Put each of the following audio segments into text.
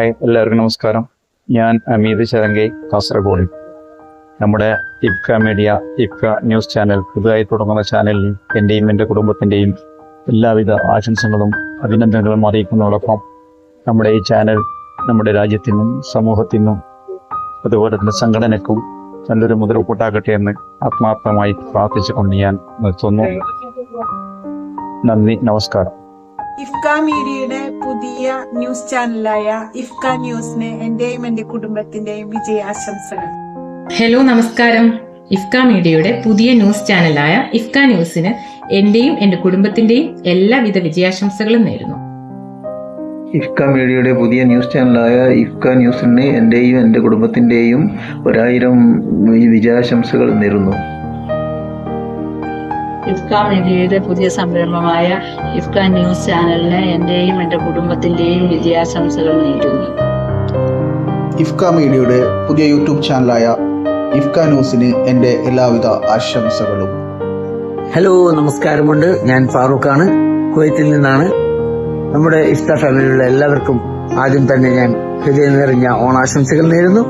Hi, എല്ലാവർക്കും നമസ്കാരം. ഞാൻ അമീത് ചരങ്കൈ, കാസർഗോഡ്. നമ്മുടെ ഇഫ്ക മീഡിയ, ഇഫ്ക ന്യൂസ് ചാനൽ പുതുതായി തുടങ്ങുന്ന ചാനലിൽ എൻ്റെയും എൻ്റെ കുടുംബത്തിൻ്റെയും എല്ലാവിധ ആശംസകളും അഭിനന്ദനങ്ങളും അറിയിക്കുന്നതോടൊപ്പം നമ്മുടെ ഈ ചാനൽ നമ്മുടെ രാജ്യത്തിനും സമൂഹത്തിനും അതുപോലെ തന്നെ സംഘടനയ്ക്കും നല്ലൊരു മുതൽക്കൂട്ടാകട്ടെ എന്ന് ആത്മാർത്ഥമായി പ്രാർത്ഥിച്ചുകൊണ്ട് ഞാൻ നിർത്തുന്നു. നന്ദി, നമസ്കാരം. ഇഫ്ക മീഡിയയുടെ പുതിയ ന്യൂസ് ചാനലായ ഇഫ്ക ന്യൂസിന് എന്റെയും എന്റെ കുടുംബത്തിന്റെയും വിജയാശംസകൾ. ഹലോ, നമസ്കാരം. ഇഫ്ക മീഡിയയുടെ പുതിയ ന്യൂസ് ചാനലായ ഇഫ്ക ന്യൂസിന് എന്റെയും എന്റെ കുടുംബത്തിന്റെയും എല്ലാവിധ വിജയാശംസകളും നേരുന്നു. ഇഫ്ക മീഡിയയുടെ പുതിയ ന്യൂസ് ചാനലായ ഇഫ്ക ന്യൂസിന് എന്റെയും എന്റെ കുടുംബത്തിന്റെയും 1000 വിജയാശംസകൾ നേരുന്നു. ഇഫ്ക മീഡിയയുടെ പുതിയ സംരംഭമായ ഇഫ്ക ന്യൂസ് ചാനലിന് എന്റെയും എന്റെ കുടുംബത്തിന്റെയും വിജയാശംസകൾ നേരുന്നു. ഇഫ്ക മീഡിയയുടെ പുതിയ യൂട്യൂബ് ചാനലായ ഇഫ്ക ന്യൂസിന് എൻ്റെ എല്ലാവിധ ആശംസകളും. ഹലോ, നമസ്കാരമുണ്ട്. ഞാൻ ഫാറൂഖാണ്, കുവൈത്തിൽ നിന്നാണ്. നമ്മുടെ ഇഫ്ക ഫാമിലിയിലുള്ള എല്ലാവർക്കും ആദ്യം തന്നെ ഞാൻ ഹൃദയം നിറഞ്ഞ ഓണാശംസകൾ നേരുന്നു.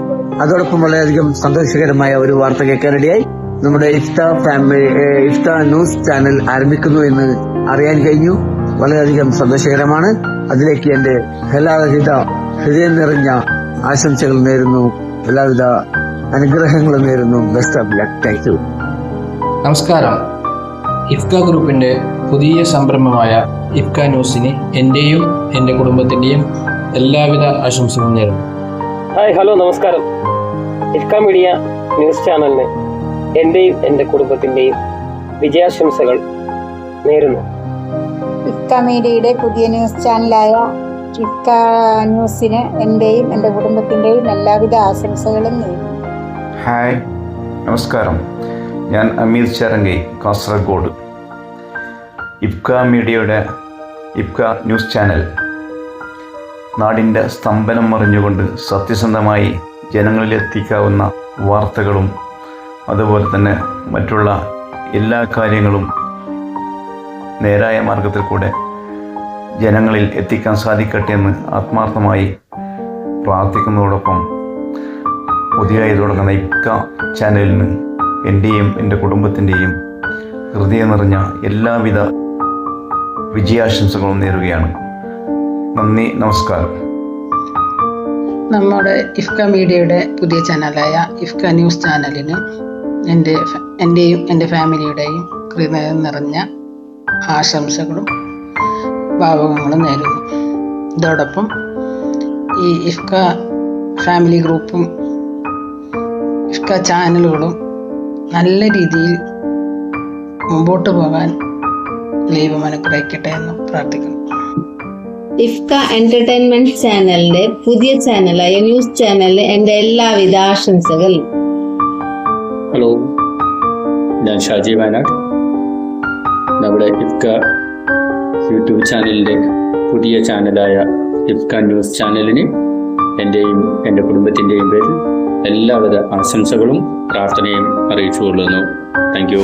അതോടൊപ്പം വളരെയധികം സന്തോഷകരമായ ഒരു വാർത്ത കേൾക്കാനിടയായി. നമ്മുടെ ഇഫ്ക ന്യൂസ് ചാനൽ ആരംഭിക്കുന്നു എന്ന് അറിയാൻ കഴിഞ്ഞു. വളരെയധികം സന്തോഷകരമാണ്. അതിലേക്ക് എന്റെ എല്ലാവിധ ഹൃദയം നിറഞ്ഞ ആശംസകൾ നേരുന്നു, എല്ലാവിധ അനുഗ്രഹങ്ങളും നേരുന്നു. Best of luck. Thank you. നമസ്കാരം. ഇഫ്ക ഗ്രൂപ്പിന്റെ പുതിയ സംരംഭമായ ഇഫ്ക ന്യൂസിന് എന്റെയും എന്റെ കുടുംബത്തിന്റെയും എല്ലാവിധ ആശംസകളും നേരുന്നു. ഹായ്, ഹലോ, നമസ്കാരം. ഇഫ്ക മീഡിയ ന്യൂസ് ചാനലിന് എന്റെയും എന്റെ കുടുംബത്തിന്റെയും വിജയാശംസകൾ നേരുന്നു. ഇഫ്ക മീഡിയയുടെ പുതിയ ന്യൂസ് ചാനലായ ഇഫ്ക ന്യൂസിന് എന്റെയും എന്റെ കുടുംബത്തിന്റെയും എല്ലാവിധ ആശംസകളും നേരുന്നു. ഹായ്, നമസ്കാരം. ഞാൻ അമീത് ചരങ്കൈ, കാസർഗോഡ്. ഇഫ്ക മീഡിയയുടെ ഇഫ്ക ന്യൂസ് ചാനൽ നാടിൻ്റെ സ്തംഭനം മറിഞ്ഞുകൊണ്ട് സത്യസന്ധമായി ജനങ്ങളിലെത്തിക്കാവുന്ന വാർത്തകളും അതുപോലെ തന്നെ മറ്റുള്ള എല്ലാ കാര്യങ്ങളും നേരായ മാർഗത്തിൽ കൂടെ ജനങ്ങളിൽ എത്തിക്കാൻ സാധിക്കട്ടെ എന്ന് ആത്മാർത്ഥമായി പ്രാർത്ഥിക്കുന്നതോടൊപ്പം പുതിയതായി തുടങ്ങുന്ന ഇഫ്ക ചാനലിന് എൻ്റെയും എൻ്റെ കുടുംബത്തിൻ്റെയും ഹൃദയം നിറഞ്ഞ എല്ലാവിധ വിജയാശംസകളും നേരുകയാണ്. നന്ദി, നമസ്കാരം. നമ്മുടെ ഇഫ്ക മീഡിയയുടെ പുതിയ ചാനലായ ഇഫ്ക ന്യൂസ് ചാനലിന് എന്റെയും എൻ്റെ ഫാമിലിയുടെയും ഹൃദയം നിറഞ്ഞ ആശംസകളും ഭാവുകങ്ങളും നേരുന്നു. ഇതോടൊപ്പം ഈ ഇഫ്ക ഫാമിലി ഗ്രൂപ്പും ഇഫ്ക ചാനലുകളും നല്ല രീതിയിൽ മുമ്പോട്ട് പോകാൻ ദൈവം അനുഗ്രഹിക്കട്ടെ എന്ന് പ്രാർത്ഥിക്കുന്നു. ഇഫ്ക എന്റർടൈൻമെന്റ് ചാനലിന്റെ പുതിയ ചാനലായ ന്യൂസ് ചാനലിന് എൻ്റെ എല്ലാവിധ ആശംസകൾ. ഹലോ, ഞാൻ ഷാജി വയനാട്. നമ്മുടെ ഇഫ്ക യൂട്യൂബ് ചാനലിൻ്റെ പുതിയ ചാനലായ ഇഫ്ക ന്യൂസ് ചാനലിന് എൻ്റെയും എൻ്റെ കുടുംബത്തിൻ്റെയും പേരിൽ എല്ലാവിധ ആശംസകളും പ്രാർത്ഥനയും അറിയിച്ചു കൊള്ളുന്നു. Thank you.